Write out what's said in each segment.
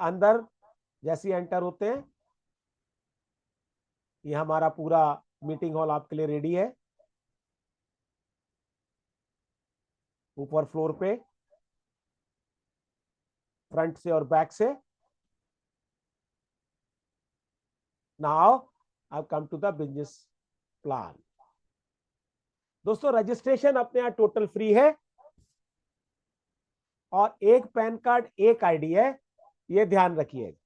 अंदर जैसे एंटर होते हैं, ये हमारा पूरा मीटिंग हॉल आपके लिए रेडी है। ऊपर फ्लोर पे फ्रंट से और बैक से। Now I come to the business plan. दोस्तों रजिस्ट्रेशन अपने यहाँ टोटल फ्री है और एक पैन कार्ड एक आईडी है, ये ध्यान रखिएगा।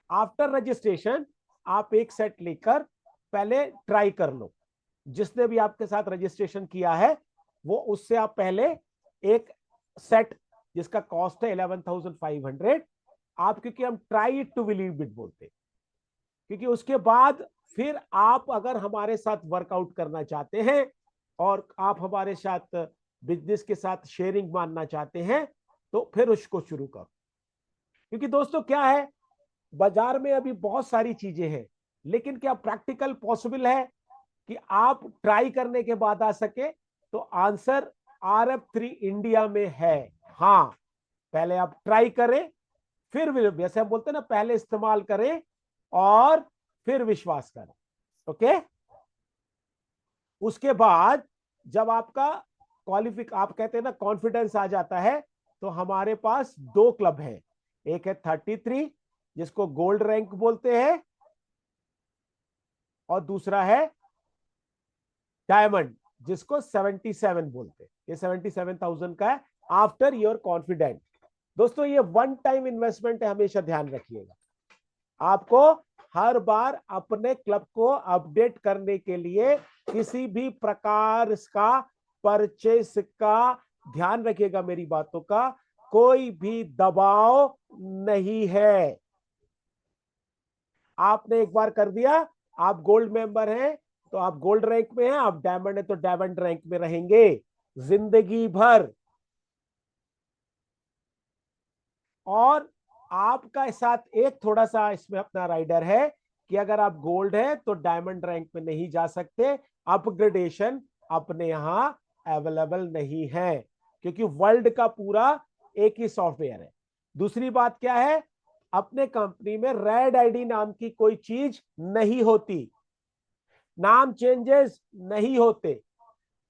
आफ्टर रजिस्ट्रेशन आप एक सेट लेकर पहले ट्राई कर लो। जिसने भी आपके साथ रजिस्ट्रेशन किया है वो उससे आप पहले एक सेट जिसका कॉस्ट है 11,500 आप, क्योंकि हम try it to believe it बोलते, क्योंकि उसके बाद फिर आप अगर हमारे साथ वर्कआउट करना चाहते हैं और आप हमारे साथ बिजनेस के साथ शेयरिंग मानना चाहते हैं तो फिर उसको शुरू करो। क्योंकि दोस्तों क्या है, बाजार में अभी बहुत सारी चीजें हैं, लेकिन क्या प्रैक्टिकल पॉसिबल है कि आप ट्राई करने के बाद आ सके? तो आंसर RF3 इंडिया में है हाँ। पहले आप ट्राई करें, फिर जैसे हम बोलते हैं ना, पहले इस्तेमाल करें और फिर विश्वास करें। ओके, उसके बाद जब आपका आप कहते हैं ना कॉन्फिडेंस आ जाता है, तो हमारे पास दो क्लब हैं। एक है 33 जिसको गोल्ड रैंक बोलते हैं और दूसरा है डायमंड जिसको 77 बोलते हैं। ये 77,000 का है आफ्टर योर कॉन्फिडेंट। दोस्तों ये वन टाइम इन्वेस्टमेंट है, हमेशा ध्यान रखिएगा। आपको हर बार अपने क्लब को अपडेट करने के लिए किसी भी प्रकार इसका परचेस का ध्यान रखिएगा, मेरी बातों का कोई भी दबाव नहीं है। आपने एक बार कर दिया, आप गोल्ड मेंबर हैं तो आप गोल्ड रैंक में हैं, आप डायमंड है तो डायमंड रैंक में रहेंगे जिंदगी भर। और आपका साथ एक थोड़ा सा इसमें अपना राइडर है कि अगर आप गोल्ड है तो डायमंड रैंक में नहीं जा सकते, अपग्रेडेशन अपने यहां अवेलेबल नहीं है, क्योंकि वर्ल्ड का पूरा एक ही सॉफ्टवेयर है। दूसरी बात क्या है, अपने कंपनी में रेड आईडी नाम की कोई चीज नहीं होती, नाम चेंजेस नहीं होते,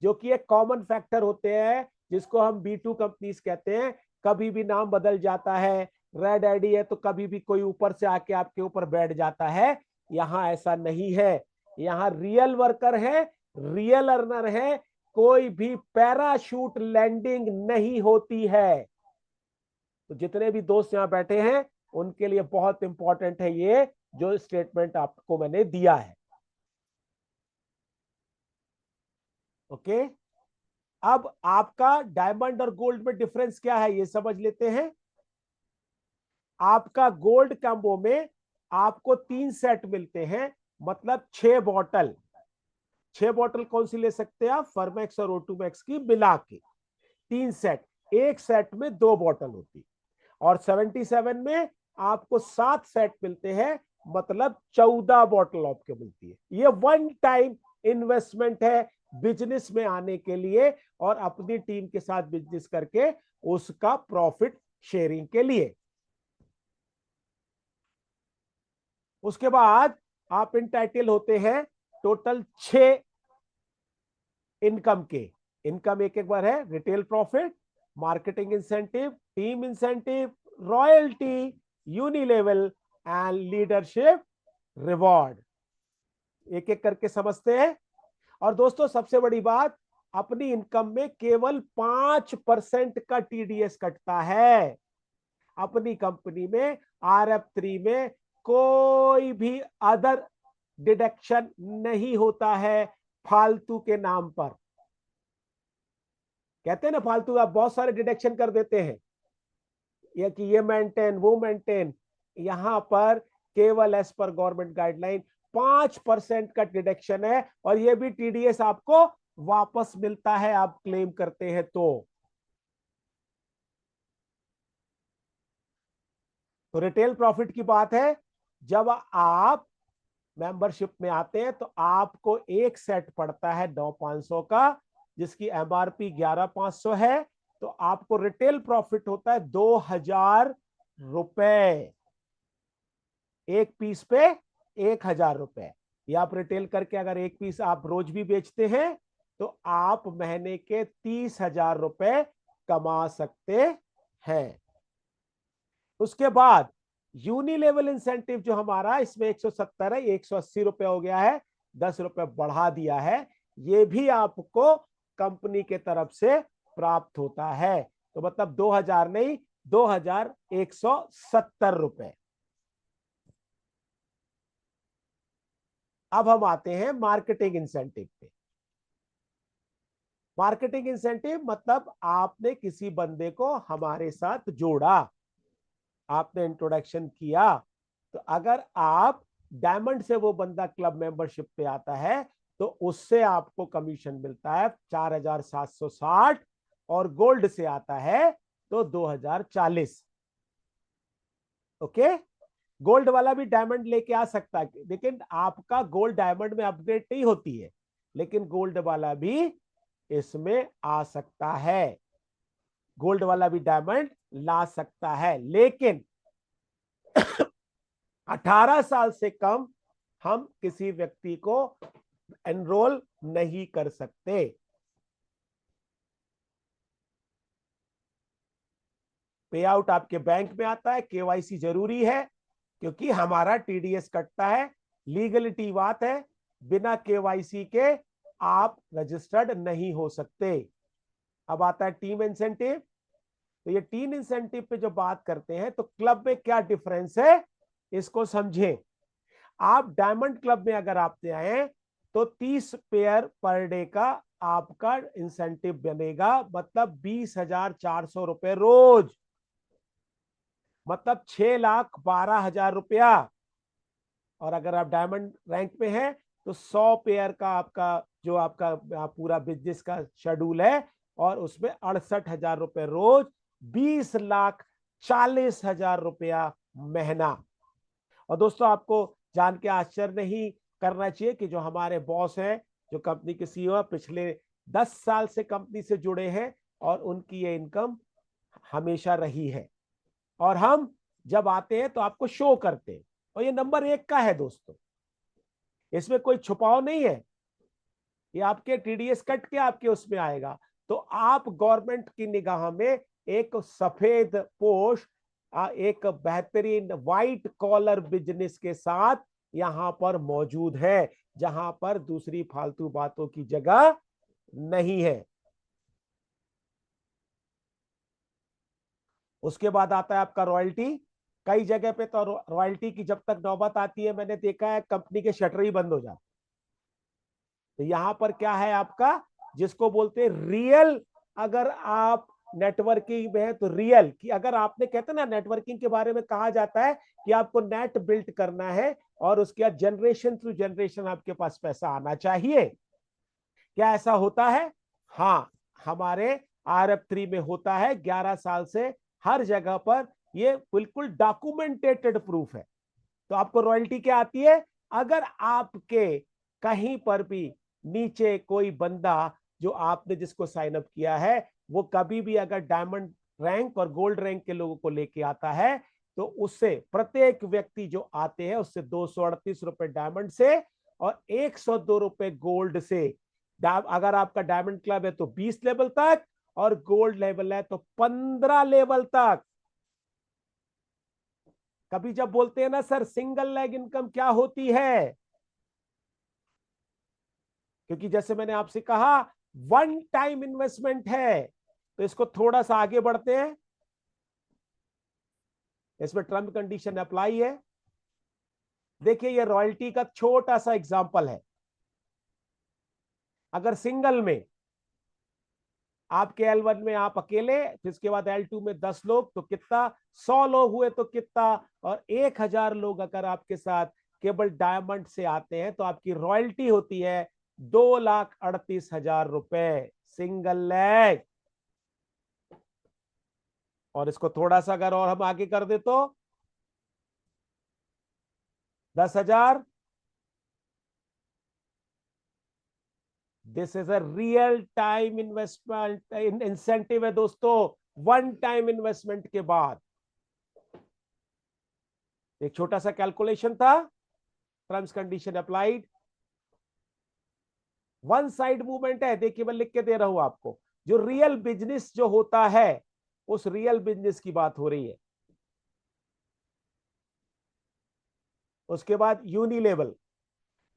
जो कि एक कॉमन फैक्टर होते हैं जिसको हम B2 कंपनीज कहते हैं। कभी भी नाम बदल जाता है, रेड आईडी है तो कभी भी कोई ऊपर से आके आपके ऊपर बैठ जाता है। यहां ऐसा नहीं है, यहां रियल वर्कर है, रियल अर्नर है, कोई भी पैराशूट लैंडिंग नहीं होती है। तो जितने भी दोस्त यहां बैठे हैं उनके लिए बहुत इंपॉर्टेंट है ये जो स्टेटमेंट आपको मैंने दिया है। ओके, अब आपका डायमंड और गोल्ड में डिफरेंस क्या है ये समझ लेते हैं। आपका गोल्ड कॉम्बो में आपको 3 सेट मिलते हैं, मतलब 6 बॉटल। 6 बॉटल कौन सी ले सकते हैं आप? फर्मैक्स और O2 मैक्स की मिला के 3 सेट, एक सेट में 2 बॉटल होती। और 77 में आपको 7 सेट मिलते हैं, मतलब 14 बॉटल आपको मिलती है। ये वन टाइम इन्वेस्टमेंट है बिजनेस में आने के लिए और अपनी टीम के साथ बिजनेस करके उसका प्रॉफिट शेयरिंग के लिए। उसके बाद आप इंटाइटल होते हैं टोटल 6 इनकम के। इनकम एक एक बार है retail profit, marketing incentive, team incentive, royalty, unilevel and leadership reward. एक एक करके समझते हैं। और दोस्तों सबसे बड़ी बात, अपनी इनकम में केवल 5% का TDS कटता है। अपनी कंपनी में RF3 में कोई भी अदर डिडक्शन नहीं होता है फालतू के नाम पर। कहते हैं ना फालतू, आप बहुत सारे डिडक्शन कर देते हैं, या कि ये मेंटेन वो मेंटेन। यहां पर केवल एज पर गवर्नमेंट गाइडलाइन 5% का डिडक्शन है, और ये भी TDS आपको वापस मिलता है आप क्लेम करते हैं तो रिटेल प्रॉफिट की बात है। जब आप मेंबरशिप में आते हैं तो आपको एक सेट पड़ता है 9,500 का, जिसकी MRP 11,500 है। तो आपको रिटेल प्रॉफिट होता है 2,000 रुपए, एक पीस पे 1,000 रुपए। या आप रिटेल करके अगर एक पीस आप रोज भी बेचते हैं तो आप महीने के 30,000 रुपए कमा सकते हैं। उसके बाद यूनिलेवल इंसेंटिव जो हमारा इसमें 170 है, 180 रुपए हो गया है, 10 रुपए बढ़ा दिया है। ये भी आपको कंपनी के तरफ से प्राप्त होता है। तो मतलब 2,000 नहीं, 2,170 रुपए। अब हम आते हैं मार्केटिंग इंसेंटिव पे। मार्केटिंग इंसेंटिव मतलब आपने किसी बंदे को हमारे साथ जोड़ा, आपने इंट्रोडक्शन किया, तो अगर आप डायमंड से वो बंदा क्लब मेंबरशिप पे आता है तो उससे आपको कमीशन मिलता है 4,760, और गोल्ड से आता है तो 2,040। ओके, गोल्ड वाला भी डायमंड लेके आ सकता है, लेकिन आपका गोल्ड डायमंड में अपग्रेड नहीं होती है, लेकिन गोल्ड वाला भी इसमें आ सकता है, गोल्ड वाला भी डायमंड ला सकता है, लेकिन 18 साल से कम हम किसी व्यक्ति को एनरोल नहीं कर सकते। पे आउट आपके बैंक में आता है, केवाईसी जरूरी है क्योंकि हमारा टीडीएस कटता है, लीगलिटी बात है, बिना केवाईसी के आप रजिस्टर्ड नहीं हो सकते। अब आता है टीम इंसेंटिव। तो ये टीम इंसेंटिव पे जो बात करते हैं तो क्लब में क्या डिफरेंस है इसको समझें। आप डायमंड क्लब में अगर आपसे आए तो 30 पेयर पर डे का आपका इंसेंटिव बनेगा, मतलब 20,400 रोज, मतलब 6,12,000 रुपया। और अगर आप डायमंड रैंक में हैं तो 100 पेयर का आपका जो आपका पूरा बिजनेस का शेड्यूल है, और उसमें 68,000 रुपये रोज, 20,40,000 रुपया महीना। और दोस्तों आपको जान के आश्चर्य नहीं करना चाहिए कि जो हमारे बॉस हैं, जो कंपनी के सीईओ पिछले 10 साल से कंपनी से जुड़े हैं और उनकी ये इनकम हमेशा रही है, और हम जब आते हैं तो आपको शो करते हैं, और ये नंबर 1 का है दोस्तों, इसमें कोई छुपाव नहीं है, ये आपके टीडीएस कट के आपके उसमें आएगा। तो आप गवर्नमेंट की निगाह में एक सफेद पोश, एक बेहतरीन व्हाइट कॉलर बिजनेस के साथ यहां पर मौजूद है, जहां पर दूसरी फालतू बातों की जगह नहीं है। उसके बाद आता है आपका रॉयल्टी। कई जगह पे तो रॉयल्टी की जब तक नौबत आती है, मैंने देखा है कंपनी के शटर ही बंद हो जाते। तो यहां पर क्या है आपका, जिसको बोलते हैं रियल, अगर आप नेटवर्किंग में है तो रियल कि अगर आपने, कहते हैं ना नेटवर्किंग के बारे में कहा जाता है कि आपको नेट बिल्ड करना है और उसके बाद जनरेशन थ्रू जनरेशन आपके पास पैसा आना चाहिए। क्या ऐसा होता है? हाँ, हमारे RF3 में होता है 11 साल से हर जगह पर, ये बिल्कुल डॉक्यूमेंटेटेड प्रूफ है। तो आपको रॉयल्टी क्या आती है? अगर आपके कहीं पर भी नीचे कोई बंदा जो आपने जिसको साइन अप किया है वो कभी भी अगर डायमंड रैंक और गोल्ड रैंक के लोगों को लेके आता है तो उससे प्रत्येक व्यक्ति जो आते हैं उससे 238 रुपए डायमंड से और 102 रुपए गोल्ड से। अगर आपका डायमंड क्लब है तो 20 लेवल तक, और गोल्ड लेवल है तो 15 लेवल तक। कभी जब बोलते हैं ना सर सिंगल लेग इनकम क्या होती है, क्योंकि जैसे मैंने आपसे कहा वन टाइम इन्वेस्टमेंट है, तो इसको थोड़ा सा आगे बढ़ते हैं। इसमें टर्म कंडीशन अप्लाई है। देखिए ये रॉयल्टी का छोटा सा एग्जांपल है। अगर सिंगल में आपके L1 में आप अकेले, फिर इसके बाद L2 में 10 लोग तो कितना, 100 लोग हुए तो कितना, और 1,000 लोग अगर आपके साथ केवल डायमंड से आते हैं तो आपकी रॉयल्टी होती है 2,38,000 रुपए सिंगल लेग। और इसको थोड़ा सा अगर और हम आगे कर दे तो 10,000। This is a real time investment incentive है दोस्तों, वन टाइम इन्वेस्टमेंट के बाद। एक छोटा सा कैलकुलेशन था, terms condition applied, one side movement है। देखिए मैं लिख के दे रहा हूं आपको, जो रियल बिजनेस जो होता है उस रियल बिजनेस की बात हो रही है। उसके बाद यूनिलेवल,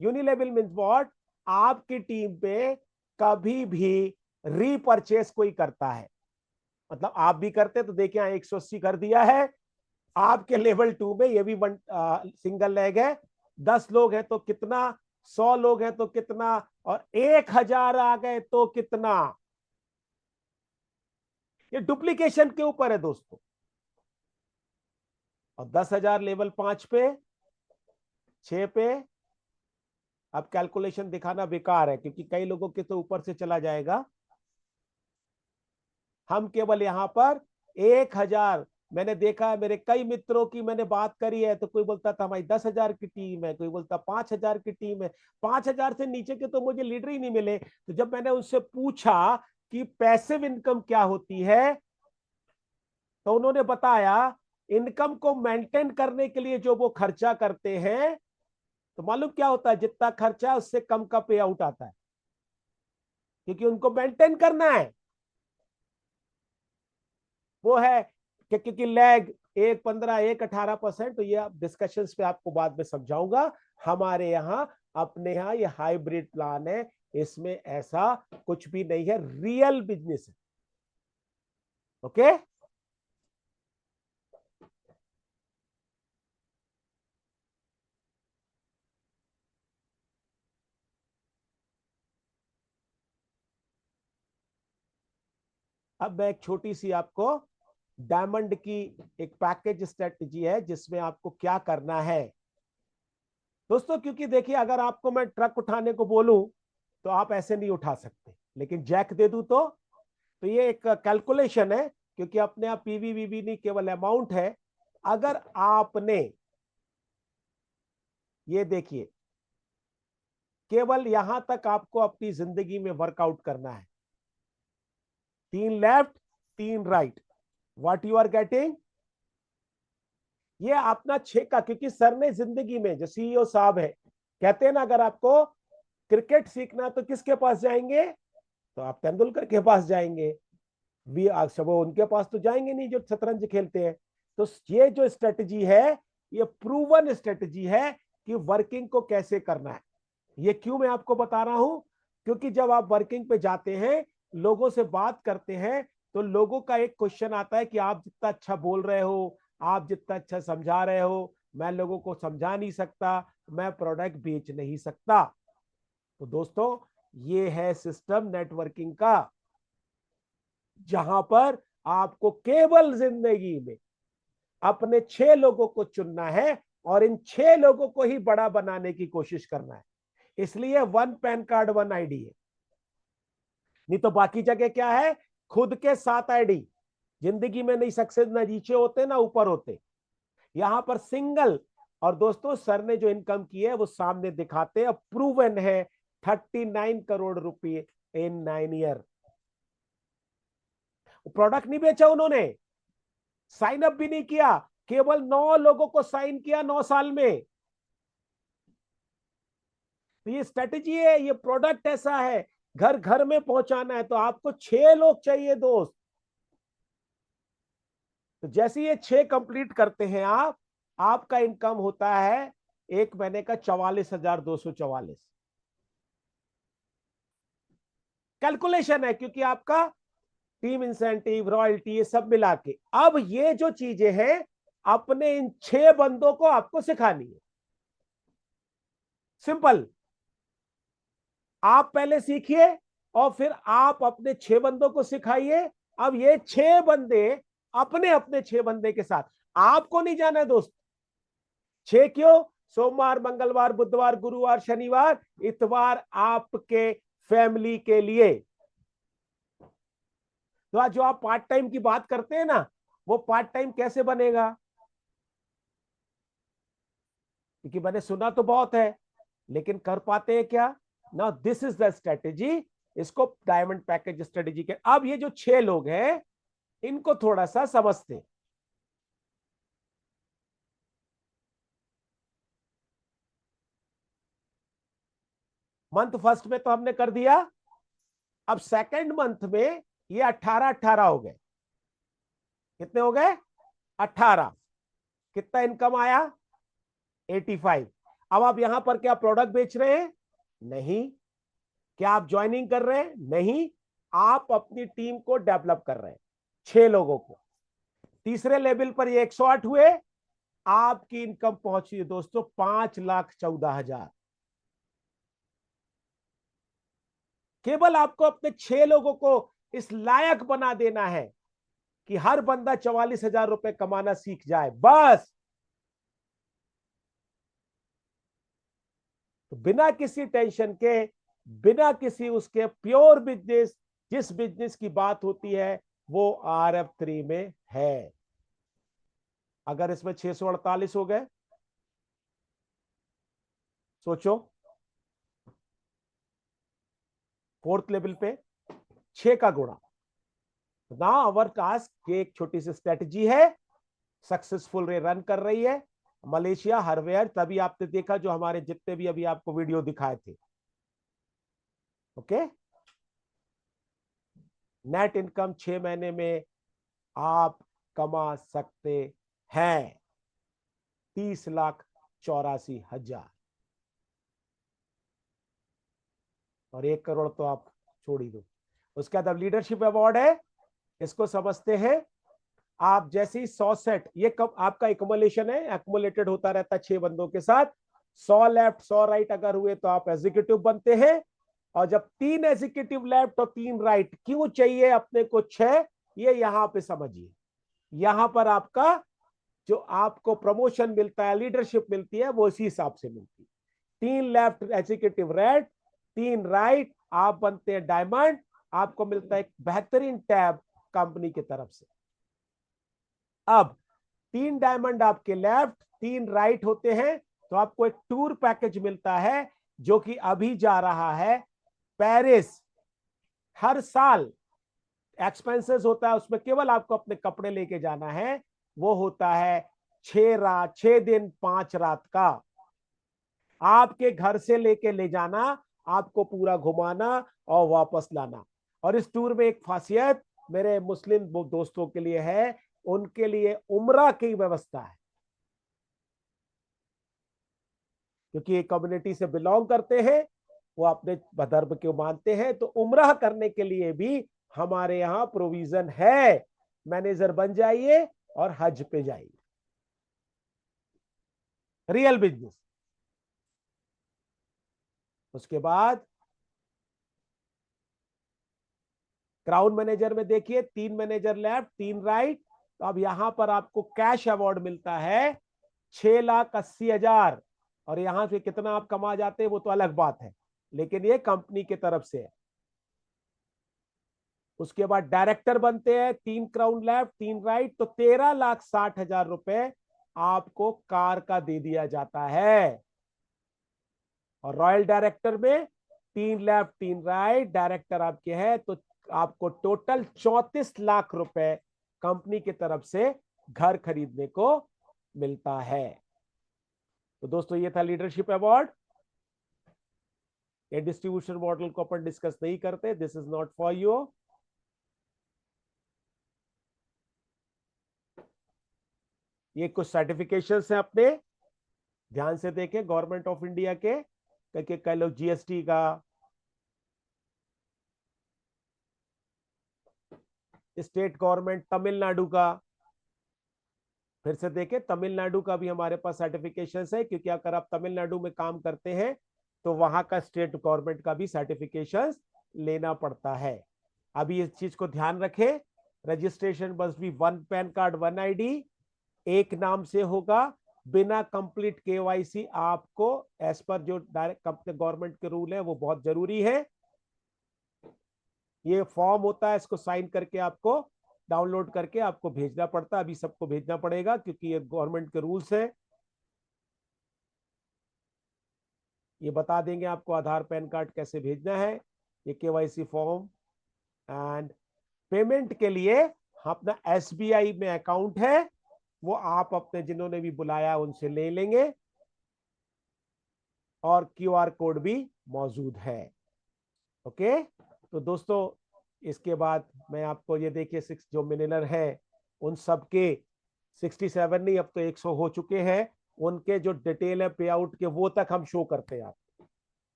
यूनिलेवल मीन्स व्हाट, आपकी टीम पे कभी भी रीपरचेस कोई करता है, मतलब आप भी करते तो देखिए 180 कर दिया है, आपके लेवल 2 में ये भी वन सिंगल लेग है, 10 लोग हैं तो कितना, 100 लोग हैं तो कितना, और 1000 आ गए तो कितना। ये डुप्लीकेशन के ऊपर है दोस्तों। और 10,000 लेवल 5 पे, 6 पे, अब कैलकुलेशन दिखाना बेकार है क्योंकि कई लोगों के तो ऊपर से चला जाएगा। हम केवल यहां पर 1000, मैंने देखा है मेरे कई मित्रों की मैंने बात करी है, तो कोई बोलता था हमारी 10,000 की टीम है, कोई बोलता 5,000 की टीम है। 5,000 से नीचे के तो मुझे लीडर ही नहीं मिले। तो जब मैंने उससे पूछा कि पैसिव इनकम क्या होती है, तो उन्होंने बताया इनकम को मेंटेन करने के लिए जो वो खर्चा करते हैं, तो मालूम क्या होता है, जितना खर्चा है उससे कम का पे आउट आता है, क्योंकि उनको मेंटेन करना है। वो है क्योंकि लैग 1.15 1.18%, तो ये आप डिस्कशंस पे आपको बाद में समझाऊंगा। हमारे यहाँ अपने यहाँ ये हाइब्रिड प्लान है, इसमें ऐसा कुछ भी नहीं है, रियल बिजनेस है। ओके, अब मैं एक छोटी सी आपको डायमंड की एक पैकेज स्ट्रेटजी है जिसमें आपको क्या करना है दोस्तों। क्योंकि देखिए अगर आपको मैं ट्रक उठाने को बोलूं तो आप ऐसे नहीं उठा सकते, लेकिन जैक दे दूं तो ये एक कैलकुलेशन है, क्योंकि अपने आप पीवी वीवी नहीं, केवल अमाउंट है। अगर आपने ये देखिए, केवल यहां तक आपको अपनी जिंदगी में वर्कआउट करना है, 3 left 3 right, what you are getting, ये अपना 6 का, क्योंकि सर ने जिंदगी में जो सीईओ साहब है कहते हैं ना, अगर आपको क्रिकेट सीखना तो किसके पास जाएंगे, तो आप तेंदुलकर के पास जाएंगे, भी सब उनके पास तो जाएंगे नहीं जो शतरंज खेलते हैं। तो ये जो स्ट्रेटजी है ये प्रूवन स्ट्रेटजी है कि वर्किंग को कैसे करना है। ये क्यों मैं आपको बता रहा हूं, क्योंकि जब आप वर्किंग पे जाते हैं, लोगों से बात करते हैं, तो लोगों का एक क्वेश्चन आता है कि आप जितना अच्छा बोल रहे हो, आप जितना अच्छा समझा रहे हो, मैं लोगों को समझा नहीं सकता, मैं प्रोडक्ट बेच नहीं सकता। तो दोस्तों ये है सिस्टम नेटवर्किंग का, जहां पर आपको केवल जिंदगी में अपने 6 लोगों को चुनना है और इन 6 लोगों को ही बड़ा बनाने की कोशिश करना है। इसलिए 1 पैन कार्ड 1 आईडी है, नहीं तो बाकी जगह क्या है, खुद के 7 आईडी। जिंदगी में नहीं, सक्सेस ना नीचे होते ना ऊपर होते, यहां पर सिंगल। और दोस्तों सर ने जो इनकम की है वो सामने दिखाते हैं, प्रूवन है, 39 करोड़ रुपए इन 9 ईयर। प्रोडक्ट नहीं बेचा उन्होंने, साइन अप भी नहीं किया, केवल 9 लोगों को साइन किया 9 साल में। तो ये स्ट्रेटेजी है, ये प्रोडक्ट ऐसा है, घर घर में पहुंचाना है, तो आपको 6 लोग चाहिए दोस्त। तो जैसे ये 6 कंप्लीट करते हैं आप, आपका इनकम होता है एक महीने का 44,244। कैलकुलेशन है, क्योंकि आपका टीम इंसेंटिव रॉयल्टी ये सब मिला के। अब ये जो चीजें हैं अपने इन 6 बंदों को आपको सिखानी है, सिंपल। आप पहले सीखिए और फिर आप अपने 6 बंदों को सिखाइए। अब ये 6 बंदे अपने अपने 6 बंदे के साथ, आपको नहीं जाना है दोस्त। 6 क्यों, सोमवार मंगलवार बुधवार गुरुवार शनिवार इतवार आपके फैमिली के लिए। तो आज जो आप पार्ट टाइम की बात करते हैं ना, वो पार्ट टाइम कैसे बनेगा, क्योंकि मैंने सुना तो बहुत है लेकिन कर पाते हैं क्या। Now this is the strategy, इसको डायमंड पैकेज स्ट्रेटेजी के। अब ये जो 6 लोग हैं इनको थोड़ा सा समझते हैं। मंथ फर्स्ट में तो हमने कर दिया। अब सेकंड मंथ में ये 18 हो गए। कितने हो गए? 18। कितना इनकम आया? 85। अब आप यहां पर क्या प्रोडक्ट बेच रहे हैं? नहीं। क्या आप ज्वाइनिंग कर रहे हैं? नहीं। आप अपनी टीम को डेवलप कर रहे हैं, 6 लोगों को। तीसरे लेवल पर ये 108 हुए। आपकी इनकम पहुंची है दोस्तों 5,14,000। केवल आपको अपने 6 लोगों को इस लायक बना देना है कि हर बंदा 44,000 रुपए कमाना सीख जाए, बस। तो बिना किसी टेंशन के, बिना किसी उसके, प्योर बिजनेस, जिस बिजनेस की बात होती है वो RF3 में है। अगर इसमें 648 हो गए, सोचो, फोर्थ लेवल पे 6 का गुणा। ना अवर टास्क, एक छोटी सी स्ट्रेटजी है, सक्सेसफुल रे रन कर रही है मलेशिया हार्डवेयर। तभी आपने देखा जो हमारे जितने भी अभी आपको वीडियो दिखाए थे। ओके। नेट इनकम 6 महीने में आप कमा सकते हैं 30,84,000। और 1 करोड़ तो आप छोड़ ही दो। उसके बाद अब लीडरशिप अवार्ड है, इसको समझते हैं। आप जैसे ही 100 सेट, ये कब आपका एक्युमुलेशन है, एक्युमुलेटेड होता रहता है 6 बंदों के साथ। 100 लेफ्ट 100 राइट अगर हुए तो आप एग्जीक्यूटिव बनते हैं। और जब 3 एग्जीक्यूटिव लेफ्ट और 3 राइट, क्यों चाहिए अपने को 6, ये यहां पे समझिए। यहां पर आपका जो आपको प्रमोशन मिलता है, लीडरशिप मिलती है, वो इसी हिसाब से मिलती है। 3 लेफ्ट एग्जीक्यूटिव रेड, 3 राइट, आप बनते हैं डायमंड। आपको मिलता है एक बेहतरीन टैब कंपनी की तरफ से। अब 3 डायमंड आपके लेफ्ट, 3 राइट होते हैं, तो आपको एक टूर पैकेज मिलता है जो कि अभी जा रहा है पेरिस। हर साल एक्सपेंसेस होता है, उसमें केवल आपको अपने कपड़े लेके जाना है। वो होता है 6 दिन 5 रात का। आपके घर से लेके ले जाना, आपको पूरा घुमाना और वापस लाना। और इस टूर में एक खासियत मेरे मुस्लिम दोस्तों के लिए है, उनके लिए उम्रा की व्यवस्था है। क्योंकि एक कम्युनिटी से बिलोंग करते हैं, वो अपने धर्म को मानते हैं, तो उम्रा करने के लिए भी हमारे यहाँ प्रोविजन है। मैनेजर बन जाइए और हज पे जाइए। Real business. उसके बाद क्राउन मैनेजर में देखिए 3 मैनेजर लेफ्ट 3 राइट। तो अब यहां पर आपको कैश अवार्ड मिलता है 6,80,000। और यहां से कितना आप कमा जाते हैं वो तो अलग बात है, लेकिन ये कंपनी की तरफ से है। उसके बाद डायरेक्टर बनते हैं 3 क्राउन लेफ्ट 3 राइट, तो 13,60,000 रुपए आपको कार का दे दिया जाता है। और रॉयल डायरेक्टर में 3 लेफ्ट 3 राइट, डायरेक्टर आपके हैं, तो आपको टोटल 34 लाख रुपए कंपनी की तरफ से घर खरीदने को मिलता है। तो दोस्तों ये था लीडरशिप अवार्ड। ये डिस्ट्रीब्यूशन मॉडल को अपन डिस्कस नहीं करते, this is not for you. ये कुछ सर्टिफिकेशंस हैं अपने, ध्यान से देखें, गवर्नमेंट ऑफ इंडिया के, कह लो GST का, स्टेट गवर्नमेंट तमिलनाडु का। फिर से देखें, तमिलनाडु का भी हमारे पास सर्टिफिकेशन है, क्योंकि अगर आप तमिलनाडु में काम करते हैं तो वहां का स्टेट गवर्नमेंट का भी सर्टिफिकेशन लेना पड़ता है। अभी इस चीज को ध्यान रखें, registration must be 1 pan card 1 ID, एक नाम से होगा, बिना कंप्लीट KYC। आपको एज पर जो डायरेक्ट गवर्नमेंट के रूल है वो बहुत जरूरी है। ये फॉर्म होता है, इसको साइन करके आपको डाउनलोड करके आपको भेजना पड़ता है। अभी सबको भेजना पड़ेगा क्योंकि ये गवर्नमेंट के रूल्स है। ये बता देंगे आपको आधार पैन कार्ड कैसे भेजना है, ये KYC फॉर्म। एंड पेमेंट के लिए अपना SBI में अकाउंट है, वो आप अपने जिन्होंने भी बुलाया उनसे ले लेंगे। और QR कोड भी मौजूद है। ओके, तो दोस्तों इसके बाद मैं आपको ये देखिए 6 जो मिलियनर है उन सब के 67 नहीं, अब तो 100 हो चुके हैं, उनके जो डिटेल है पे आउट के वो तक हम शो करते हैं आप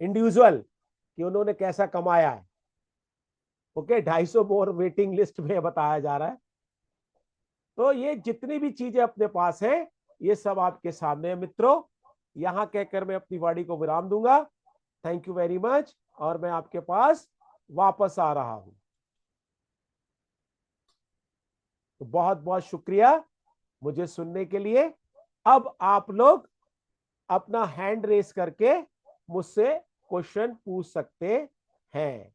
इंडिविजुअल कि उन्होंने कैसा कमाया है। ओके, 250 मोर वेटिंग लिस्ट में बताया जा रहा है। तो ये जितनी भी चीजें अपने पास है ये सब आपके सामने है मित्रों। यहां कहकर मैं अपनी वाणी को विराम दूंगा। थैंक यू वेरी मच, और मैं आपके पास वापस आ रहा हूं। तो बहुत बहुत शुक्रिया मुझे सुनने के लिए। अब आप लोग अपना हैंड रेस करके मुझसे क्वेश्चन पूछ सकते हैं।